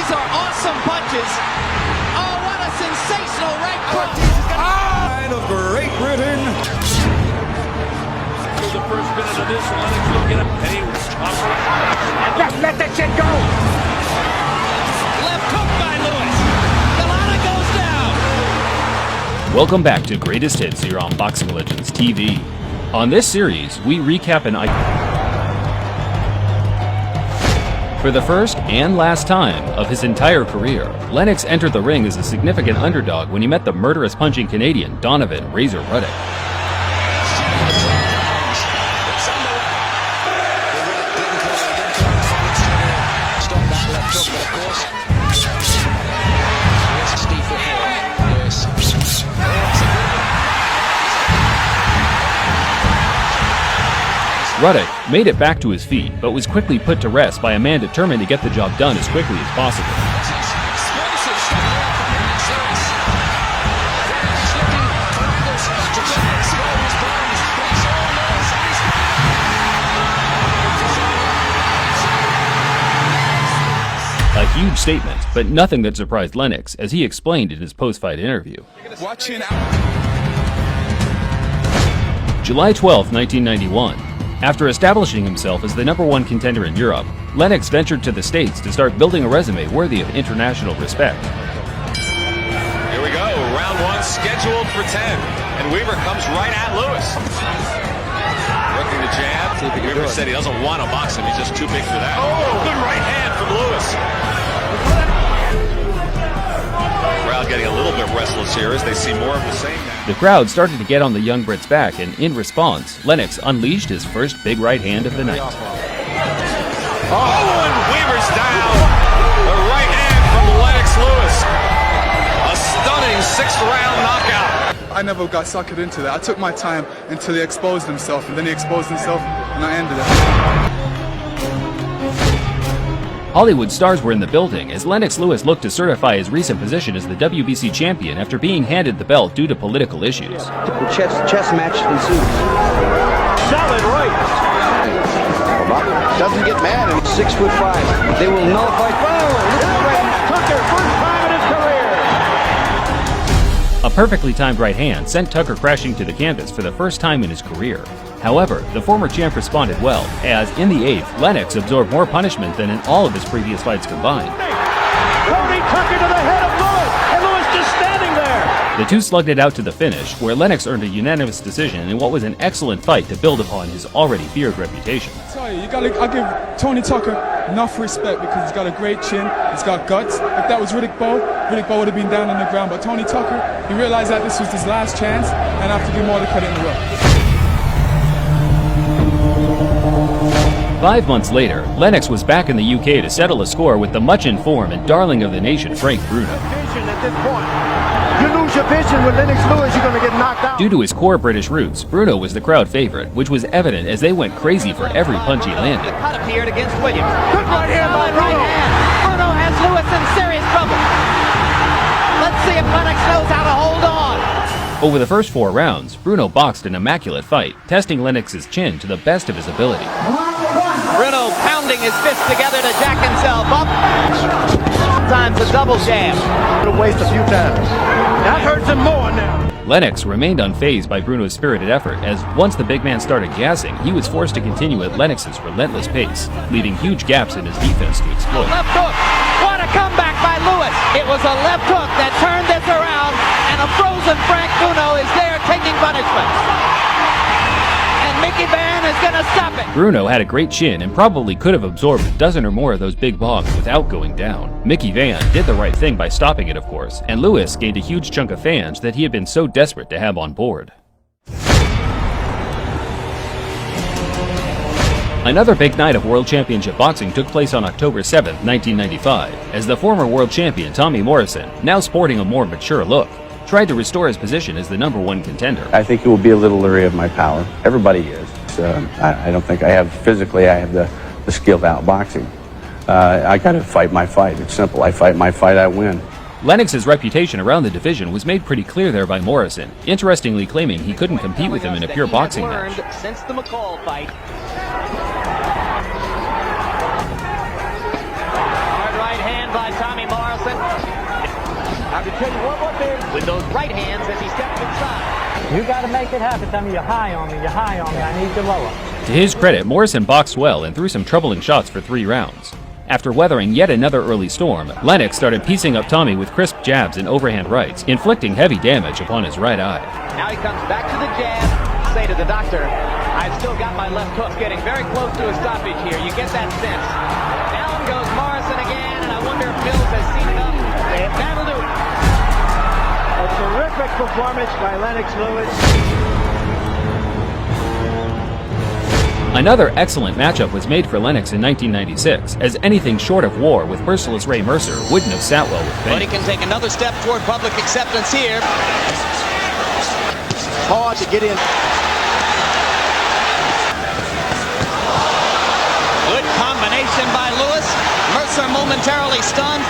These are awesome punches. Oh, what a sensational right cross. Of Great Britain. For the first minute of this, Lennox will get a penny. Let that shit go. Left hook by Lewis. Delana goes down. Welcome back to Greatest Hits here on Boxing Legends TV. On this series, we recap an For the first and last time of his entire career, Lennox entered the ring as a significant underdog when he met the murderous punching Canadian Donovan Razor Ruddock. Ruddock made it back to his feet, but was quickly put to rest by a man determined to get the job done as quickly as possible. A huge statement, but nothing that surprised Lennox, as he explained in his post-fight interview. July 12, 1991. After establishing himself as the #1 contender in Europe, Lennox ventured to the States to start building a resume worthy of international respect. Here we go, round one scheduled for 10, and Weaver comes right at Lewis. Working the jab. Weaver said he doesn't want to box him, he's just too big for that. Oh, good right hand from Lewis. Crowd getting a little bit restless here as they see more of the same now. The crowd started to get on the young Brit's back, and in response, Lennox unleashed his first big right hand of the night. Oh, and Weaver's down. The right hand from Lennox Lewis. A stunning 6th-round knockout. I never got suckered into that. I took my time until he exposed himself, and then he exposed himself, and I ended it. Hollywood stars were in the building as Lennox Lewis looked to certify his recent position as the WBC champion after being handed the belt due to political issues. The chess match ensues. Solid right. Doesn't get mad, and he's 6'5". They will nullify. Tucker, first time in his career. A perfectly timed right hand sent Tucker crashing to the canvas for the first time in his career. However, the former champ responded well, as in the 8th, Lennox absorbed more punishment than in all of his previous fights combined. Tony Tucker to the head of Lewis, and Lewis just standing there. The two slugged it out to the finish, where Lennox earned a unanimous decision in what was an excellent fight to build upon his already feared reputation. I tell you, I give Tony Tucker enough respect because he's got a great chin, he's got guts. If that was Riddick Bowe would have been down on the ground, but Tony Tucker, he realized that this was his last chance, and I have to give him all the credit in the world. 5 months later, Lennox was back in the UK to settle a score with the much-informed and darling of the nation, Frank Bruno. Vision at this point. You lose your vision with Lennox Lewis, you're going to get knocked out. Due to his core British roots, Bruno was the crowd favorite, which was evident as they went crazy for every punch he landed. The cut appeared against Williams. Good right hand by Right Bruno. hand. Bruno has Lewis in serious trouble. Let's see if Lennox knows how to hold on. Over the first 4 rounds, Bruno boxed an immaculate fight, testing Lennox's chin to the best of his ability. Bruno pounding his fists together to jack himself up. Sometimes a double jab. It'll waste a few times. That hurts him more now. Lennox remained unfazed by Bruno's spirited effort, as once the big man started gassing, he was forced to continue at Lennox's relentless pace, leaving huge gaps in his defense to exploit. Left hook. What a comeback by Lewis. It was a left hook that turned this around, and a frozen Frank Bruno is there taking punishment. And Mickey Van is going to stop it. Bruno had a great chin and probably could have absorbed a dozen or more of those big bombs without going down. Mickey Van did the right thing by stopping it, of course, and Lewis gained a huge chunk of fans that he had been so desperate to have on board. Another big night of World Championship Boxing took place on October 7, 1995, as the former world champion Tommy Morrison, now sporting a more mature look, tried to restore his position as the #1 contender. I think he will be a little leery of my power. Everybody is. I don't think I have the skill to outboxing. I got to fight my fight. It's simple. I fight my fight, I win. Lennox's reputation around the division was made pretty clear there by Morrison, interestingly claiming he couldn't compete with him in a pure boxing match. Since the McCall fight. Hard right hand by Tommy tell you one more thing. With those right hands as he steps inside. You got to make it happen. Tell me you're high on me. You're high on me. I need you lower. To his credit, Morrison boxed well and threw some troubling shots for 3 rounds. After weathering yet another early storm, Lennox started piecing up Tommy with crisp jabs and overhand rights, inflicting heavy damage upon his right eye. Now he comes back to the jab. Say to the doctor, I've still got my left hook getting very close to a stoppage here. You get that sense. Down goes Morrison again, and I wonder if Mills has seen enough. That'll do it. A terrific performance by Lennox Lewis. Another excellent matchup was made for Lennox in 1996, as anything short of war with merciless Ray Mercer wouldn't have sat well with But he Fame. can take another step toward public acceptance here. Hard to get in. Good combination by Lewis. Mercer momentarily stunned.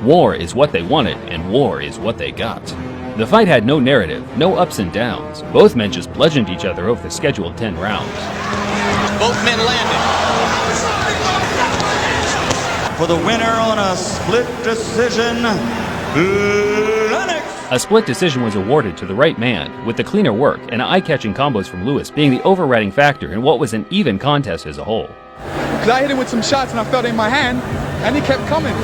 War is what they wanted, and war is what they got. The fight had no narrative, no ups and downs. Both men just bludgeoned each other over the scheduled 10 rounds. Both men landed. For the winner on a split decision, Lennox. A split decision was awarded to the right man, with the cleaner work and eye-catching combos from Lewis being the overriding factor in what was an even contest as a whole. Because I hit him with some shots and I felt it in my hand, and he kept coming.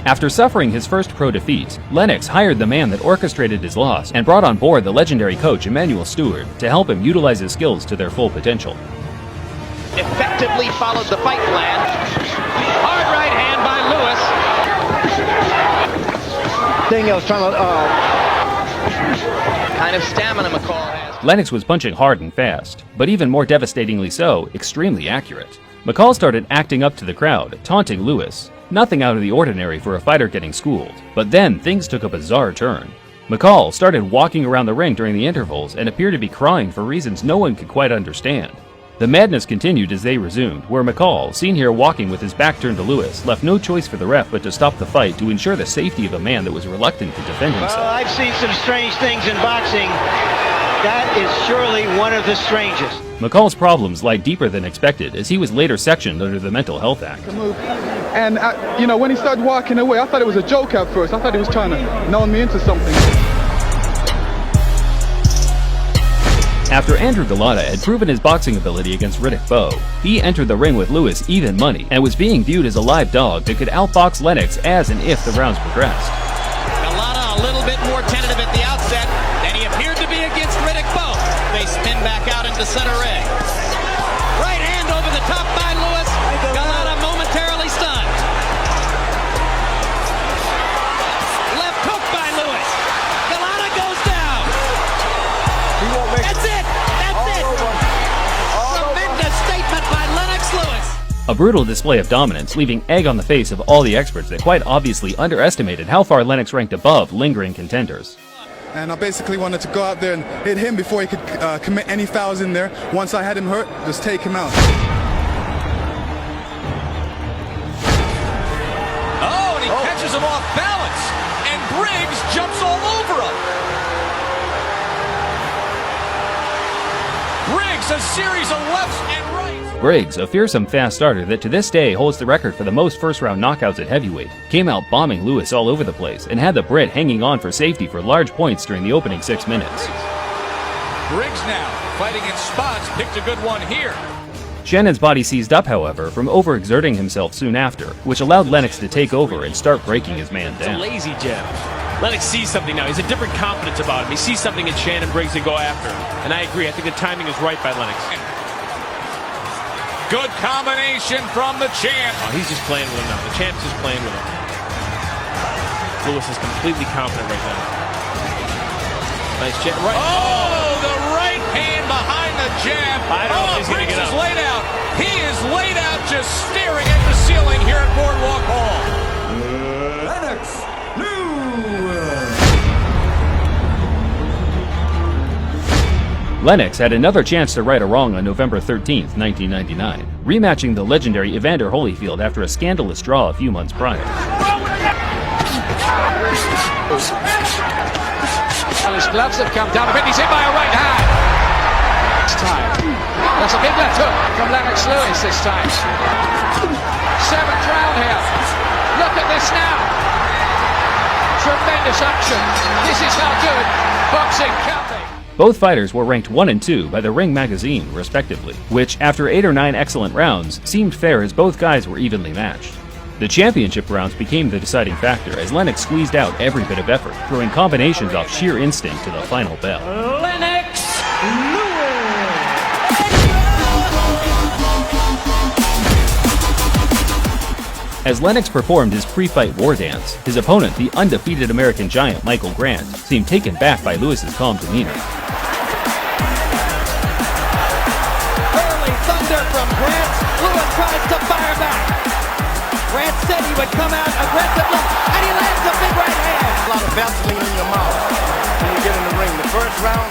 After suffering his first pro defeat, Lennox hired the man that orchestrated his loss and brought on board the legendary coach Emmanuel Stewart to help him utilize his skills to their full potential. Effectively followed the fight plan. Hard right hand by Lewis. Thing I was trying to. Kind of stamina McCall has. Lennox was punching hard and fast, but even more devastatingly so, extremely accurate. McCall started acting up to the crowd, taunting Lewis. Nothing out of the ordinary for a fighter getting schooled, but then things took a bizarre turn. McCall started walking around the ring during the intervals and appeared to be crying for reasons no one could quite understand. The madness continued as they resumed, where McCall, seen here walking with his back turned to Lewis, left no choice for the ref but to stop the fight to ensure the safety of a man that was reluctant to defend himself. Well, I've seen some strange things in boxing. That is surely one of the strangest. McCall's problems lie deeper than expected, as he was later sectioned under the Mental Health Act. And, when he started walking away, I thought it was a joke at first. I thought he was trying to nail me into something. After Andrew Galata had proven his boxing ability against Riddick Bowe, he entered the ring with Lewis even money and was being viewed as a live dog that could outbox Lennox as and if the rounds progressed. Galata a little bit more tentative at the outset than he appeared to be against Riddick Bowe. They spin back out into center ring. Right hand over the top by Lewis. Galata momentarily stunned. Left hook by Lewis. Galata goes down. That's it. That's it. Tremendous statement by Lennox Lewis. A brutal display of dominance, leaving egg on the face of all the experts that quite obviously underestimated how far Lennox ranked above lingering contenders. And I basically wanted to go out there and hit him before he could commit any fouls in there. Once I had him hurt, just take him out. Oh, and he catches him off balance. And Briggs jumps all over him. Briggs, a series of lefts and rights. Briggs, a fearsome fast starter that to this day holds the record for the most first-round knockouts at heavyweight, came out bombing Lewis all over the place and had the Brit hanging on for safety for large points during the opening 6 minutes. Briggs now fighting in spots, picked a good one here. Shannon's body seized up, however, from overexerting himself soon after, which allowed Lennox to take over and start breaking his man It's a down. lazy jab. Lennox sees something now. He's a different confidence about him. He sees something in Shannon Briggs to go after. And I agree. I think the timing is right by Lennox. Good combination from the champ. Oh, he's just playing with him now. The champ's just playing with him. Lewis is completely confident right now. Nice jab. Right. Oh, the right hand behind the jab. I don't know if he's gonna Briggs get is up. laid out. He is laid out just staring at the ceiling here at Boardwalk Hall. Lennox Lewis. Lennox had another chance to right a wrong on November 13th, 1999, rematching the legendary Evander Holyfield after a scandalous draw a few months prior. Well, his gloves have come down a bit. He's hit by a right hand. next time. That's a big left hook from Lennox Lewis this time. 7th round here. Look at this now. Tremendous action. This is how good boxing can be. Both fighters were ranked 1 and 2 by the Ring magazine, respectively, which, after 8 or 9 excellent rounds, seemed fair as both guys were evenly matched. The championship rounds became the deciding factor as Lennox squeezed out every bit of effort, throwing combinations off sheer instinct to the final bell. Lennox Lewis! As Lennox performed his pre-fight war dance, his opponent, the undefeated American giant Michael Grant, seemed taken back by Lewis's calm demeanor. Early thunder from Grant. Lewis tries to fire back. Grant said he would come out aggressively, and he lands a big right hand. A lot of Vaseline in your mouth when you get in the ring. The first round,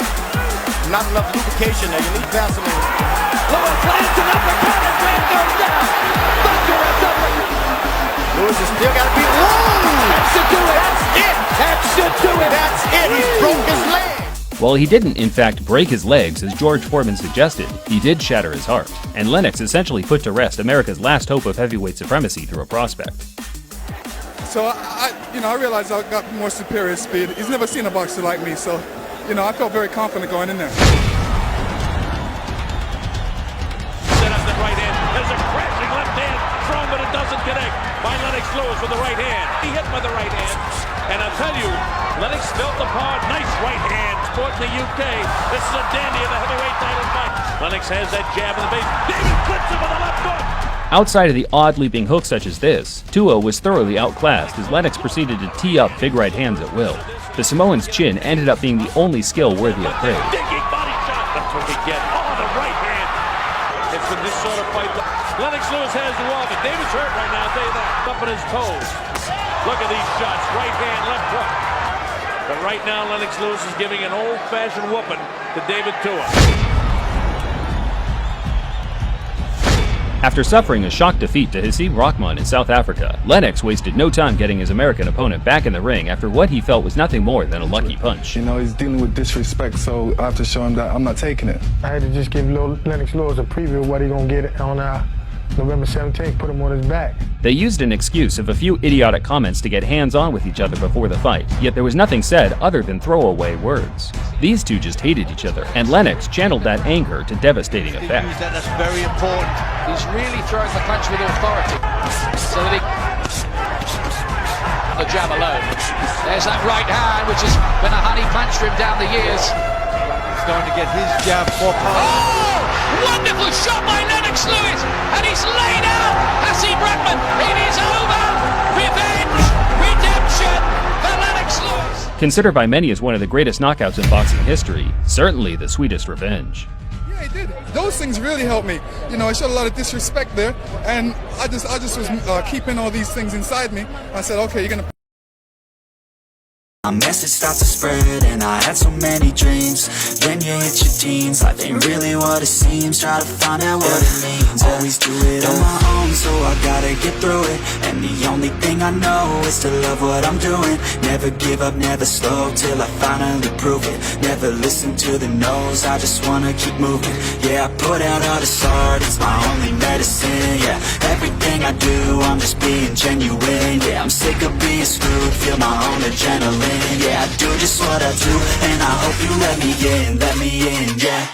not enough lubrication there. You need Vaseline. Lewis lands an uppercut, and Grant goes down. Thunderous uppercut. Lewis has still got to be. That should do it. That's it. That should do it. That's it. He broke his leg. While he didn't, in fact, break his legs as George Foreman suggested, he did shatter his heart, and Lennox essentially put to rest America's last hope of heavyweight supremacy through a prospect. So I realized I got more superior speed. He's never seen a boxer like me, so I felt very confident going in there. Set up the right hand. There's a crashing left hand thrown, but it doesn't connect by Lennox Lewis with the right hand. He hit by the right hand, and I'll tell you, Lennox felt the part. Nice right hand. Sport in the UK. This is a dandy of the heavyweight title fight. Lennox has that jab in the base. David clips him with a left hook. Outside of the odd leaping hooks such as this, Tua was thoroughly outclassed as Lennox proceeded to tee up big right hands at will. The Samoan's chin ended up being the only skill worthy of praise. Digging body shot. That's what we get. Oh, the right hand. It's been this sort of fight. Lennox Lewis has the wall, but David's hurt right now, I'll tell you that. Up on his toes. Look at these shots. Right hand, left hook. But right now, Lennox Lewis is giving an old-fashioned whooping to David Tua. After suffering a shock defeat to Haseeb Rahman in South Africa, Lennox wasted no time getting his American opponent back in the ring after what he felt was nothing more than a lucky punch. He's dealing with disrespect, so I have to show him that I'm not taking it. I had to just give Lennox Lewis a preview of what he's going to get on November 17th, put him on his back. They used an excuse of a few idiotic comments to get hands-on with each other before the fight, yet there was nothing said other than throwaway words. These two just hated each other, and Lennox channeled that anger to devastating effect. That's very important. He's really throwing the punch with authority. So that he... the jab alone. There's that right hand, which has been a honey punch for him down the years. He's going to get his jab more powerful. Oh! Wonderful shot by Lennox Lewis, and he's laid out Haseeb Rahman. It is over. Revenge, redemption for Lennox Lewis. Considered by many as one of the greatest knockouts in boxing history, certainly the sweetest revenge. Yeah, he did. Those things really helped me. I showed a lot of disrespect there, and I just was keeping all these things inside me. I said, okay, you're gonna. My message starts to spread and I had so many dreams. Then you hit your teens, life ain't really what it seems. Try to find out what it means. Always do it on my own, so I gotta get through it. And the only thing I know is to love what I'm doing. Never give up, never slow, till I finally prove it. Never listen to the no's, I just wanna keep moving. Yeah, I put out all this art, it's my only medicine. Yeah, everything I do, I'm just being genuine. Yeah, I'm sick of being screwed, feel my own adrenaline. Yeah, I do just what I do, and I hope you let me in, yeah.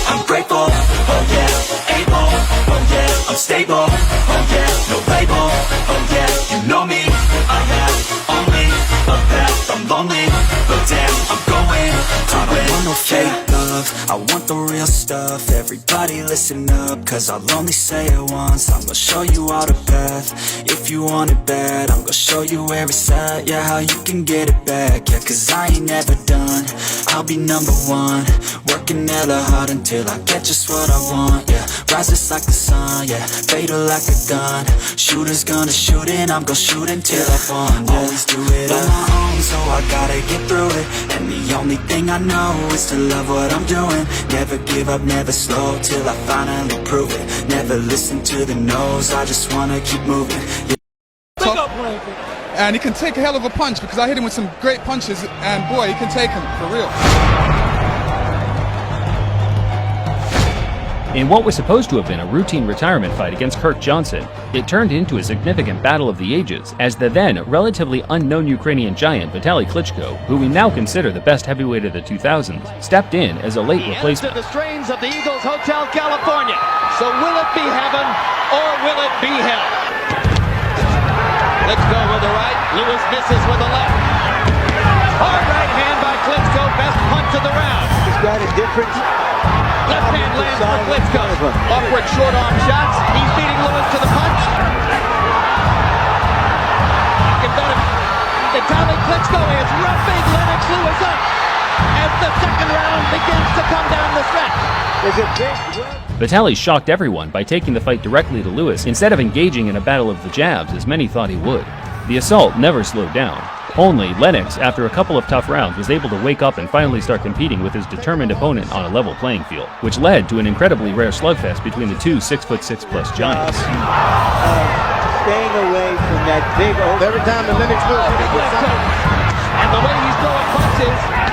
I'm grateful, oh yeah, able, oh yeah, I'm stable, oh yeah, no label, oh yeah, you know me, I have only a path, I'm lonely, but damn, I'm going. I don't want no fake love, I want the real stuff. Everybody listen up, cause I'll only say it once. I'm gonna show you all the path, if you want it bad. I'm gonna show you where it's at, yeah, how you can get it back. Yeah, cause I ain't never done, I'll be #1. Working hella hard until I get just what I want, yeah. Rises like the sun, yeah. Fatal like a gun. Shooters gonna shoot and I'm gonna shoot until I fall, yeah. Always do it on my own, so I gotta get through it. And the only thing I know is to love what I'm doing. Never give up, never slow, till I finally prove it. Never listen to the no's, I just wanna keep moving, yeah. And he can take a hell of a punch, because I hit him with some great punches, and boy, he can take him, for real. In what was supposed to have been a routine retirement fight against Kirk Johnson, it turned into a significant battle of the ages as the then relatively unknown Ukrainian giant Vitaly Klitschko, who we now consider the best heavyweight of the 2000s, stepped in as a late replacement. The strains of the Eagles Hotel California. So will it be heaven or will it be hell? Klitschko with the right, Lewis misses with the left. Hard right hand by Klitschko, best punch of the round. He's got a different left hand lands for Klitschko. Awkward short arm shots. He's beating Lewis to the punch. Vitaly Klitschko is roughing Lennox Lewis up as the second round begins to come down the stretch. Vitaly shocked everyone by taking the fight directly to Lewis instead of engaging in a battle of the jabs as many thought he would. The assault never slowed down. Only Lennox, after a couple of tough rounds, was able to wake up and finally start competing with his determined opponent on a level playing field, which led to an incredibly rare slugfest between the two 6'6" giants. Staying away from that big... Every time the Lennox moves, and the way he's throwing punches,